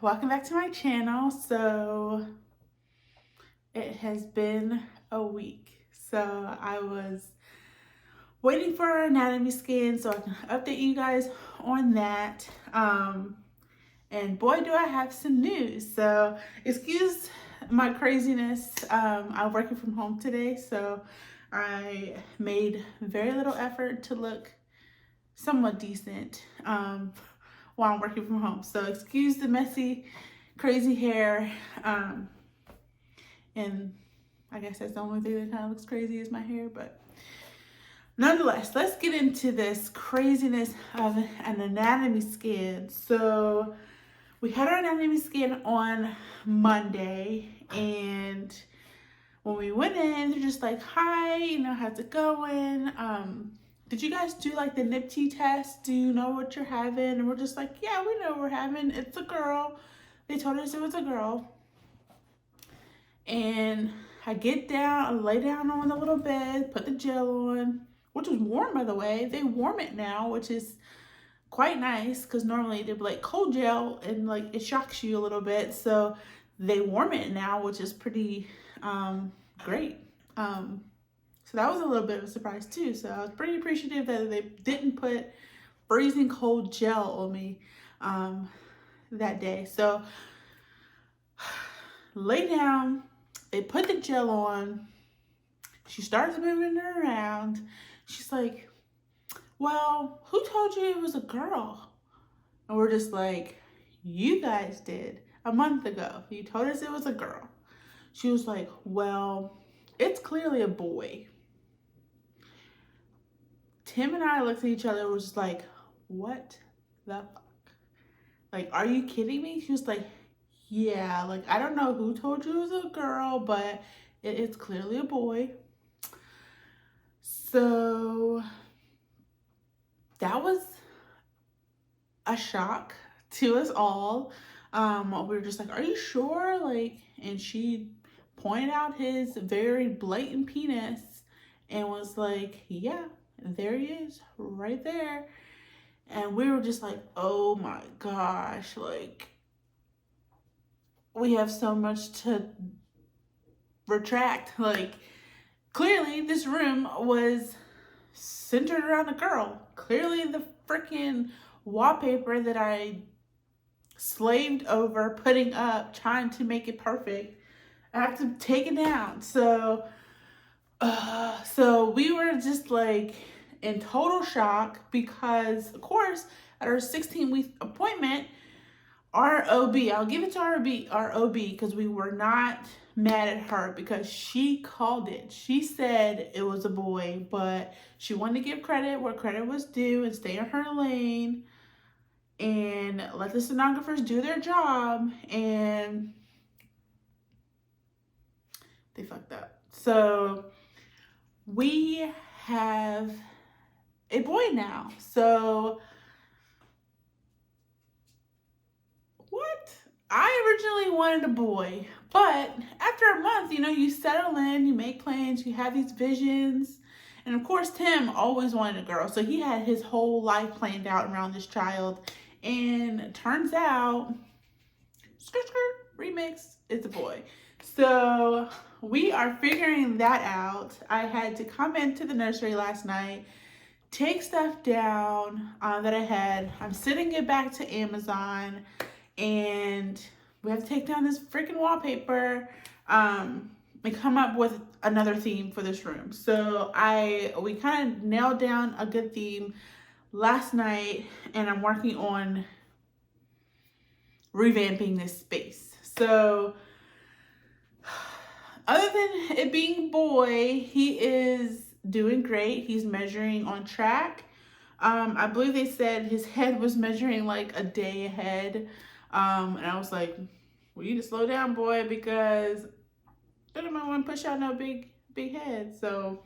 welcome back to my channel. So it has been a week. So I was waiting for an anatomy scan so I can update you guys on that. And boy, do I have some news. So excuse my craziness. I'm working from home today, so I made very little effort to look somewhat decent while I'm working from home. So excuse the messy, crazy hair. And I guess that's the only thing that kind of looks crazy is my hair, but nonetheless, let's get into this craziness of an anatomy scan. So we had our anatomy scan on Monday, and when we went in, they're just like, hi, how's it going? Did you guys do like the NIPT test? Do you know what you're having? And we're just like, yeah, we know what we're having. It's a girl. They told us it was a girl. And I get down, I lay down on the little bed, put the gel on, which was warm, by the way. They warm it now, which is quite nice because normally they'd be like cold gel and like it shocks you a little bit. So they warm it now, which is pretty great. So that was a little bit of a surprise too. So I was pretty appreciative that they didn't put freezing cold gel on me that day. So lay down, they put the gel on, she starts moving it around. She's like, well, who told you it was a girl? And we're just like, you guys did a month ago. You told us it was a girl. She was like, well, it's clearly a boy. Tim and I looked at each other and was just like, what the fuck? Like, are you kidding me? She was like, yeah, like, I don't know who told you it was a girl, but it's clearly a boy. So that was a shock to us all. We were just like, are you sure? Like, and she pointed out his very blatant penis and was like, yeah, there he is right there. And we were just like, oh my gosh, like, we have so much to retract. Like, clearly this room was centered around a girl. Clearly the freaking wallpaper that I slaved over putting up, trying to make it perfect, I have to take it down. So we were just like in total shock because, of course, at our 16-week appointment, our OB, I'll give it to our OB, because we were not mad at her because she called it. She said it was a boy, but she wanted to give credit where credit was due and stay in her lane and let the sonographers do their job, and they fucked up. So we have a boy now. So what? I originally wanted a boy, but after a month, you settle in, you make plans, you have these visions. And of course, Tim always wanted a girl. So he had his whole life planned out around this child. And it turns out, skirt, skirt, remix, it's a boy. So we are figuring that out. I had to come into the nursery last night, take stuff down that I had. I'm sending it back to Amazon, and we have to take down this freaking wallpaper and come up with another theme for this room. So we kind of nailed down a good theme last night, and I'm working on revamping this space. So other than it being boy, he is doing great. He's measuring on track. I believe they said his head was measuring like a day ahead. And I was like, well, you need to slow down, boy, because I don't want to push out no big head. So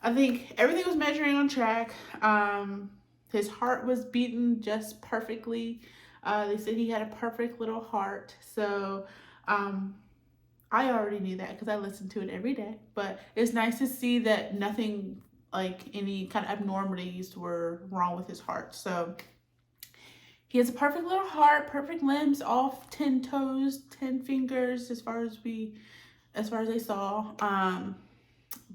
I think everything was measuring on track. His heart was beating just perfectly. They said he had a perfect little heart. So I already knew that because I listened to it every day. But it's nice to see that nothing like any kind of abnormalities were wrong with his heart. So He has a perfect little heart, perfect limbs, all 10 toes, 10 fingers, as far as they saw.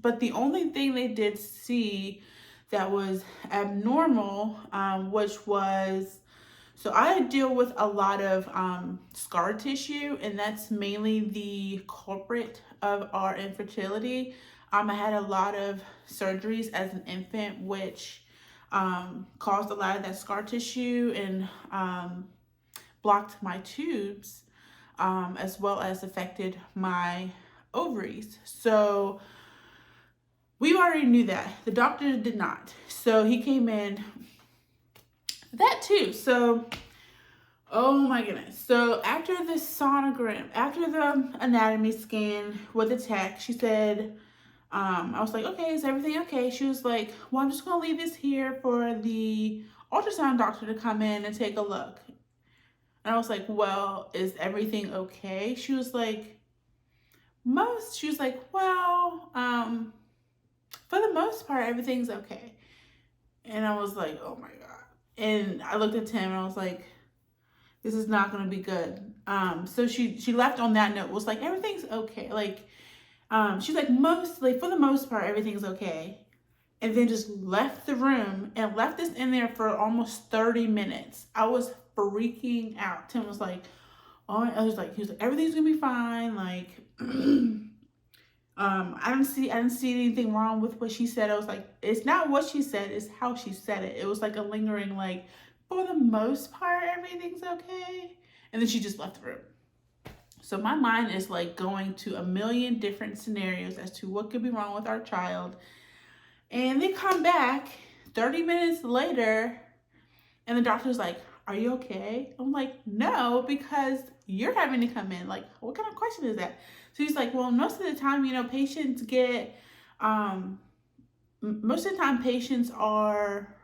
But the only thing they did see that was abnormal, which was, so I deal with a lot of scar tissue, and that's mainly the culprit of our infertility. I had a lot of surgeries as an infant, which caused a lot of that scar tissue and blocked my tubes, as well as affected my ovaries. So we already knew that. The doctor did not. So he came in, that too. So, oh my goodness. So after the sonogram, after the anatomy scan with the tech, she said, I was like, okay, is everything okay? She was like, well, I'm just going to leave this here for the ultrasound doctor to come in and take a look. And I was like, well, is everything okay? She was like, well, for the most part, everything's okay. And I was like, oh my God. And I looked at Tim and I was like, this is not going to be good. So she left on that note, was like, everything's okay. Like, she's like, for the most part, everything's okay. And then just left the room and left us in there for almost 30 minutes. I was freaking out. Tim was like, oh, he was like, everything's gonna be fine. Like, I didn't see anything wrong with what she said. I was like, it's not what she said, it's how she said it. It was like a lingering, like, for the most part, everything's okay. And then she just left the room. So my mind is like going to a million different scenarios as to what could be wrong with our child. And they come back 30 minutes later and the doctor's like, are you okay? I'm like, no, because you're having to come in. Like, what kind of question is that? So he's like, well, most of the time, patients get, most of the time patients are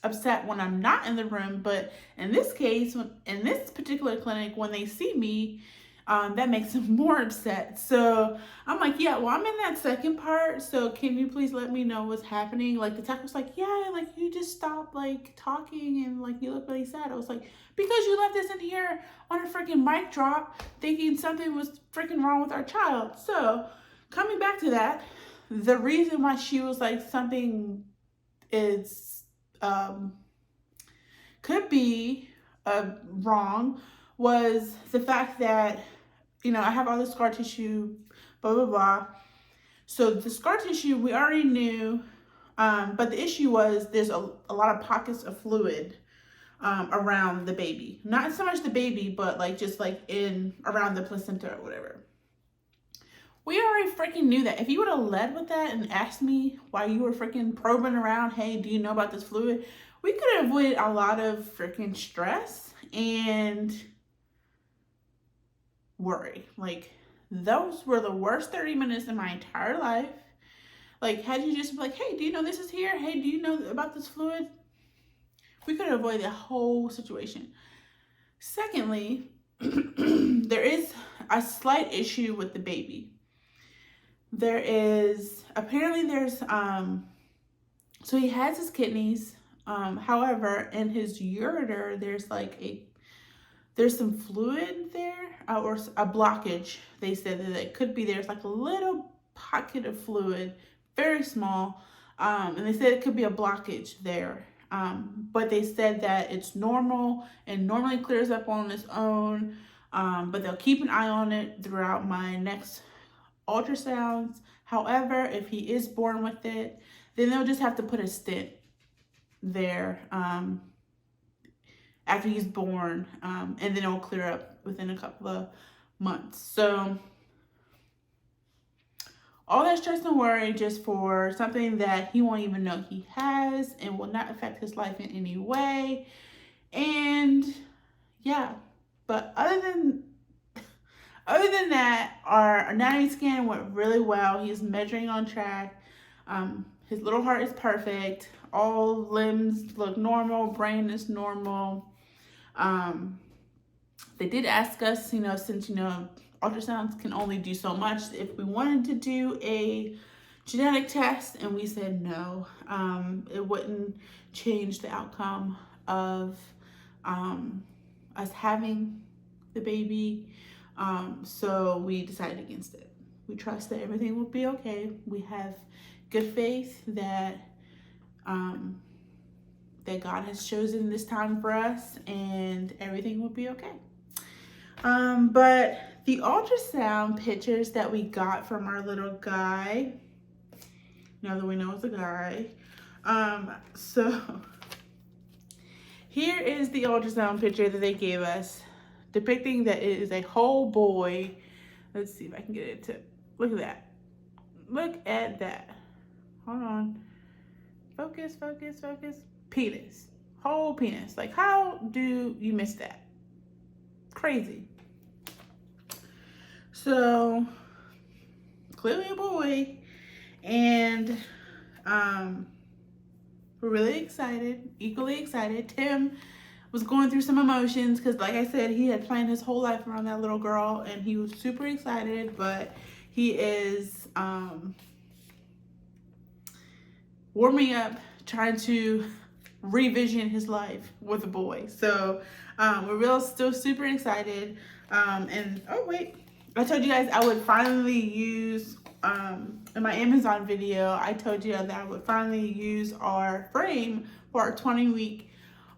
upset when I'm not in the room. But in this case, in this particular clinic, when they see me, that makes them more upset. So I'm like, yeah, well, I'm in that second part. So can you please let me know what's happening? Like the tech was like, yeah, like you just stopped like talking and like you look really sad. I was like, because you left us in here on a freaking mic drop thinking something was freaking wrong with our child. So coming back to that, the reason why she was like something is, could be wrong was the fact that, I have all the scar tissue, blah, blah, blah. So the scar tissue, we already knew, but the issue was there's a lot of pockets of fluid around the baby. Not so much the baby, but like just like around the placenta or whatever. We already freaking knew that. If you would have led with that and asked me why you were freaking probing around, hey, do you know about this fluid? We could have avoided a lot of freaking stress and worry. Like, those were the worst 30 minutes in my entire life. Like, had you just been like, hey, do you know this is here? Hey, do you know about this fluid? We could have avoided the whole situation. Secondly, there is a slight issue with the baby. Apparently there's, so he has his kidneys. However, in his ureter, there's some fluid there, or a blockage. They said that it could be, there's like a little pocket of fluid, very small. And they said it could be a blockage there. But they said that it's normal and normally clears up on its own. But they'll keep an eye on it throughout my next ultrasounds. However, if he is born with it, then they'll just have to put a stent there after he's born, and then it'll clear up within a couple of months. So all that stress and worry just for something that he won't even know he has and will not affect his life in any way. And yeah, but other than that, our anatomy scan went really well. He's measuring on track. His little heart is perfect. All limbs look normal. Brain is normal. They did ask us, since, ultrasounds can only do so much, if we wanted to do a genetic test, and we said no. It wouldn't change the outcome of us having the baby. So we decided against it. We trust that everything will be okay. We have good faith that that God has chosen this time for us, and everything will be okay. But the ultrasound pictures that we got from our little guy, now that we know it's a guy, so here is the ultrasound picture that they gave us, depicting that it is a whole boy. Let's see if I can get it to, look at that. Look at that. Hold on. Focus, focus, focus. Penis. Whole penis. Like, how do you miss that? Crazy. So, clearly a boy. And we're really excited, equally excited. Tim was going through some emotions because, like I said, he had planned his whole life around that little girl, and he was super excited, but he is warming up, trying to revision his life with a boy. So we're still super excited. And oh wait, I told you guys I would finally use in my Amazon video, I told you that I would finally use our frame for our 20-week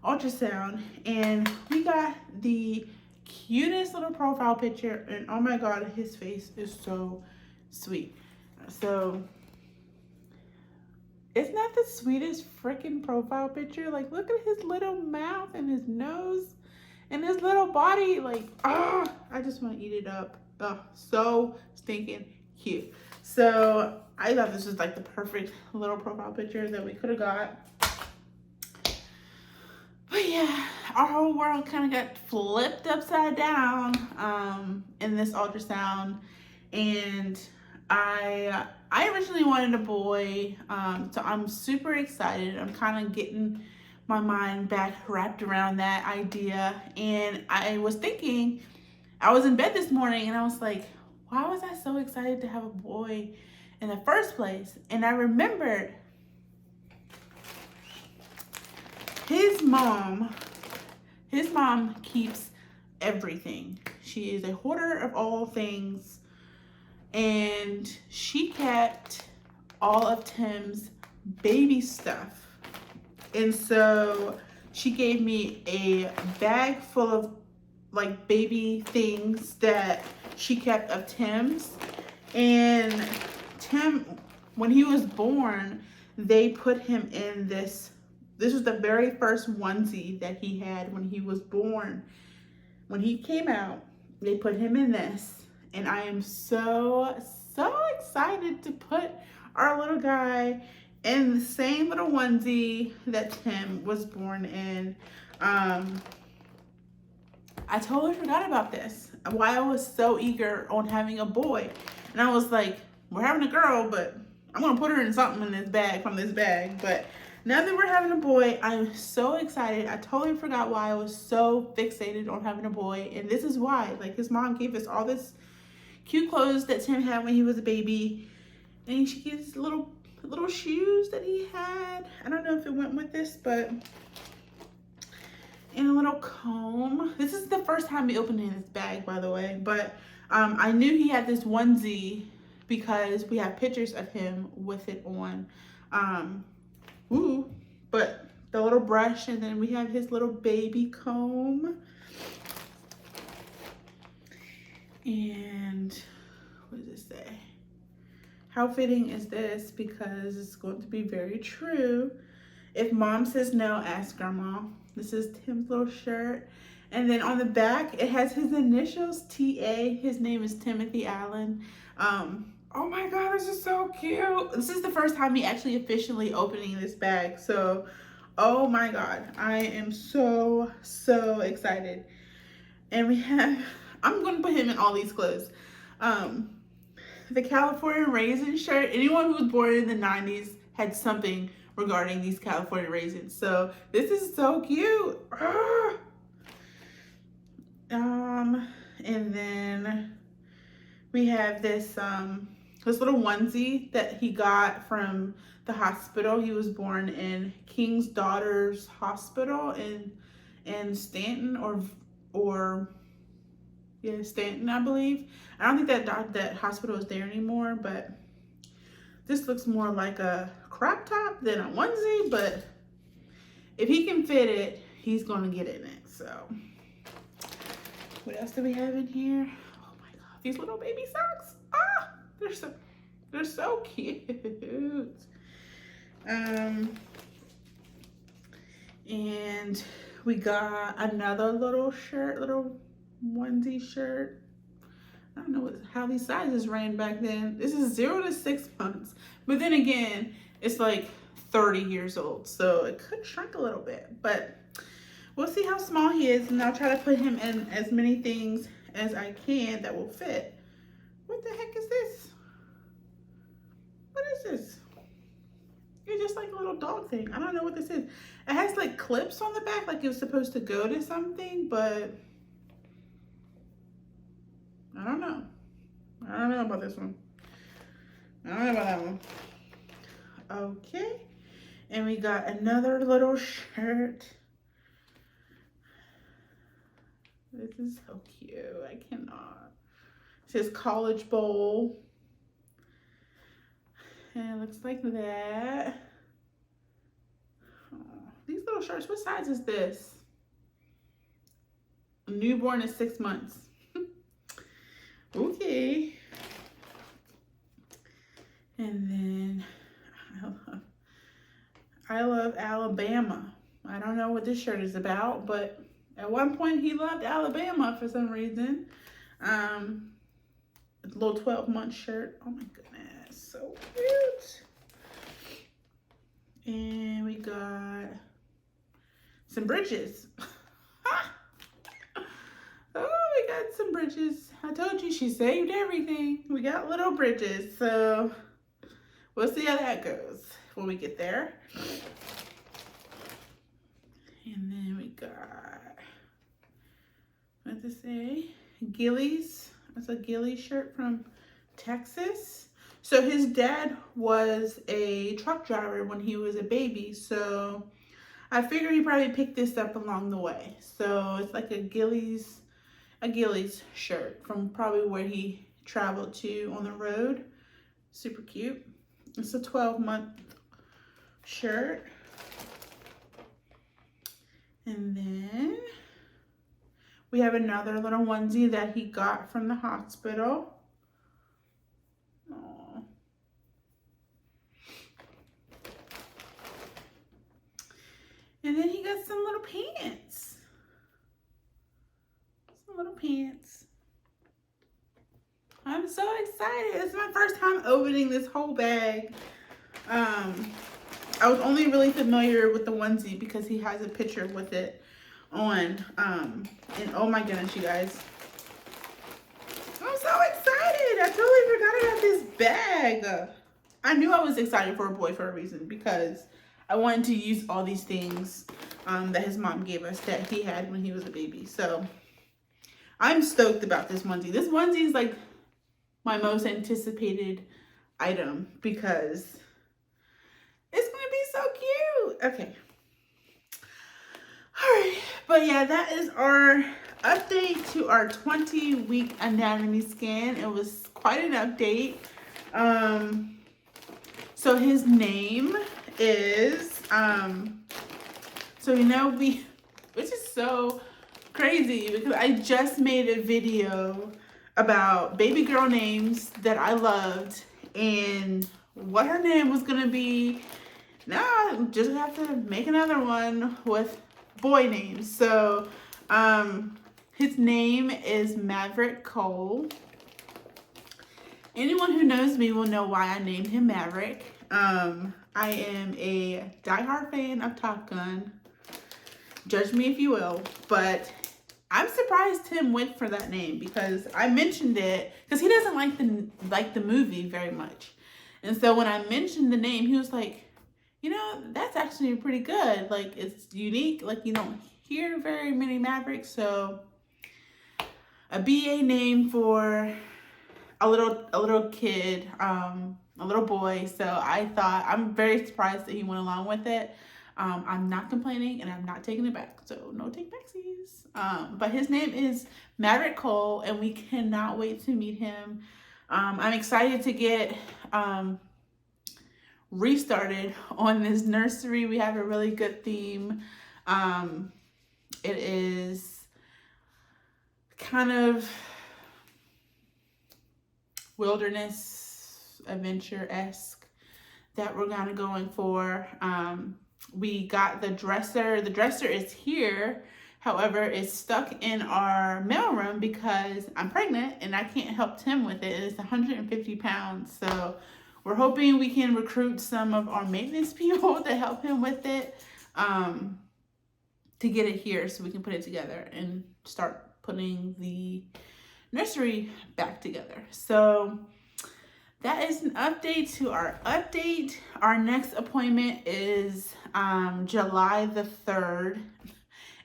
ultrasound, and we got the cutest little profile picture, and oh my god, his face is so sweet. So isn't that the sweetest freaking profile picture? Like, look at his little mouth and his nose and his little body. Like, oh, I just want to eat it up. Oh, so stinking cute. So I thought this was like the perfect little profile picture that we could have got. But yeah, our whole world kind of got flipped upside down in this ultrasound. And I originally wanted a boy, so I'm super excited. I'm kind of getting my mind back wrapped around that idea. And I was thinking, I was in bed this morning and I was like, why was I so excited to have a boy in the first place? And I remembered his mom keeps everything. She is a hoarder of all things. And she kept all of Tim's baby stuff. And so she gave me a bag full of like baby things that she kept of Tim's. And Tim, when he was born, they put him in this was the very first onesie that he had when he was born. When he came out, they put him in this. And I am so excited to put our little guy in the same little onesie that Tim was born in. I totally forgot about this, why I was so eager on having a boy. And I was like, we're having a girl, but I'm gonna put her in something in this bag, from this bag. But now that we're having a boy, I'm so excited. I totally forgot why I was so fixated on having a boy. And this is why. Like, his mom gave us all this cute clothes that Tim had when he was a baby, and she gives little shoes that he had. I don't know if it went with this, but and a little comb. This is the first time we opened his bag, by the way, but I knew he had this onesie because we have pictures of him with it on. But the little brush, and then we have his little baby comb. And what does it say? How fitting is this? Because it's going to be very true. If mom says no, ask grandma. This is Tim's little shirt. And then on the back, it has his initials, TA. His name is Timothy Allen. Oh my God, this is so cute. This is the first time me actually officially opening this bag. So, oh my God, I am so excited. And we have, I'm going to put him in all these clothes. The California Raisin shirt. Anyone who was born in the 90s had something regarding these California raisins. So this is so cute. And then we have this his little onesie that he got from the hospital. He was born in King's Daughters Hospital in Stanton or yeah, Stanton, I believe. I don't think that hospital is there anymore, but this looks more like a crop top than a onesie, but if he can fit it, he's gonna get in it. So what else do we have in here? Oh my god, these little baby socks. Ah, they're so cute. And we got another little shirt, little onesie shirt. I don't know how these sizes ran back then. This is 0 to 6 months. But then again, it's like 30 years old. So it could shrink a little bit. But we'll see how small he is. And I'll try to put him in as many things as I can that will fit. What the heck is this? What is this? It's just like a little dog thing. I don't know what this is. It has like clips on the back like it was supposed to go to something. But I don't know. I don't know about this one. I don't know about that one. Okay. And we got another little shirt. This is so cute. I cannot. It says College Bowl. And it looks like that. Oh, these little shirts. What size is this? Newborn is 6 months. Okay. And then I love Alabama. I don't know what this shirt is about, but at one point he loved Alabama for some reason. A little 12-month shirt. Oh my goodness, so cute. And we got some bridges. Oh, we got some bridges. I told you she saved everything. We got little bridges, so we'll see how that goes when we get there. And then we got, what does it say? Gillies. That's a Gillies shirt from Texas. So his dad was a truck driver when he was a baby, so I figure he probably picked this up along the way. So it's like a Gillies shirt from probably where he traveled to on the road. Super cute. It's a 12-month shirt. And then we have another little onesie that he got from the hospital. Aww. And then he got some little pants. Little pants. I'm so excited. It's my first time opening this whole bag. I was only really familiar with the onesie because he has a picture with it on. And oh my goodness, you guys. I'm so excited. I totally forgot about this bag. I knew I was excited for a boy for a reason because I wanted to use all these things that his mom gave us that he had when he was a baby. So I'm stoked about this onesie. This onesie is like my most anticipated item because it's going to be so cute. Okay. All right. But yeah, that is our update to our 20-week anatomy scan. It was quite an update. So his name is, so you know, which is so crazy because I just made a video about baby girl names that I loved and what her name was gonna be. Now I just have to make another one with boy names. So his name is Maverick Cole. Anyone who knows me will know why I named him Maverick. I am a diehard fan of Top Gun. Judge me if you will, but I'm surprised Tim went for that name because I mentioned it because he doesn't like the movie very much. And so when I mentioned the name, he was like, you know, that's actually pretty good. Like, it's unique. Like, you don't hear very many Mavericks. So a BA name for a little kid, a little boy. So I thought, I'm very surprised that he went along with it. I'm not complaining and I'm not taking it back. So no take backsies. But his name is Maverick Cole and we cannot wait to meet him. I'm excited to get restarted on this nursery. We have a really good theme. It is kind of wilderness adventure-esque that we're kind of going for. We got the dresser. The dresser is here. However, it's stuck in our mailroom because I'm pregnant and I can't help Tim with it. It's 150 pounds. So we're hoping we can recruit some of our maintenance people to help him with it, to get it here so we can put it together and start putting the nursery back together. So that is an update to our update. Our next appointment is July the 3rd.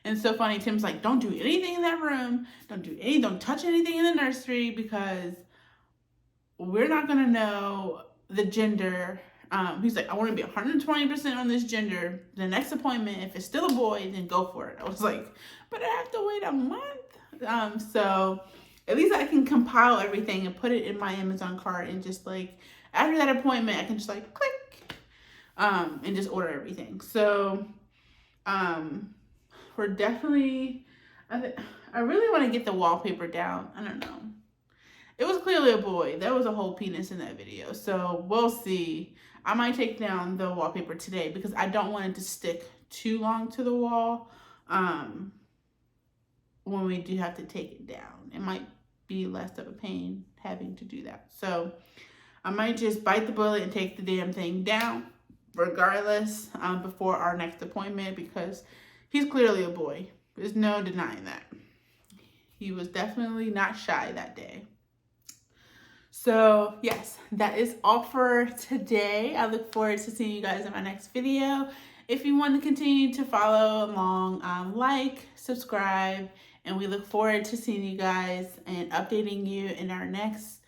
And so funny, Tim's like, don't do anything in that room. Don't touch anything in the nursery because we're not gonna know the gender. He's like, I want to be 120% on this gender. The next appointment, if it's still a boy, then go for it. I was like, but I have to wait a month. So at least I can compile everything and put it in my Amazon cart and just like, after that appointment, I can just like click, and just order everything. So, we're definitely, I really want to get the wallpaper down. I don't know. It was clearly a boy. There was a whole penis in that video. So we'll see. I might take down the wallpaper today because I don't want it to stick too long to the wall. When we do have to take it down, it might be less of a pain having to do that. So I might just bite the bullet and take the damn thing down regardless, before our next appointment, because he's clearly a boy. There's no denying that. He was definitely not shy that day. So yes, that is all for today. I look forward to seeing you guys in my next video. If you want to continue to follow along, like, subscribe, and we look forward to seeing you guys and updating you in our next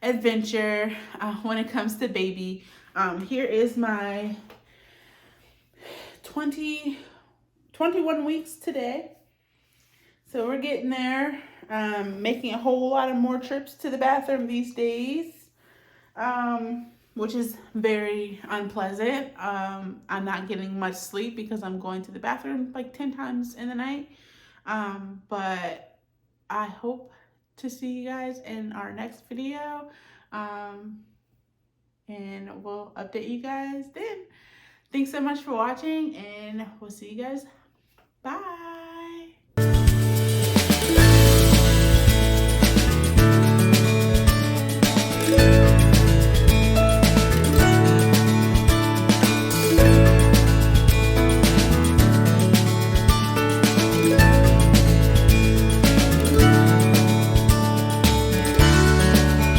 adventure when it comes to baby. Here is my 21 weeks today. So we're getting there, making a whole lot of more trips to the bathroom these days, which is very unpleasant. I'm not getting much sleep because I'm going to the bathroom like 10 times in the night. But I hope to see you guys in our next video, and we'll update you guys then. Thanks so much for watching, and we'll see you guys. Bye.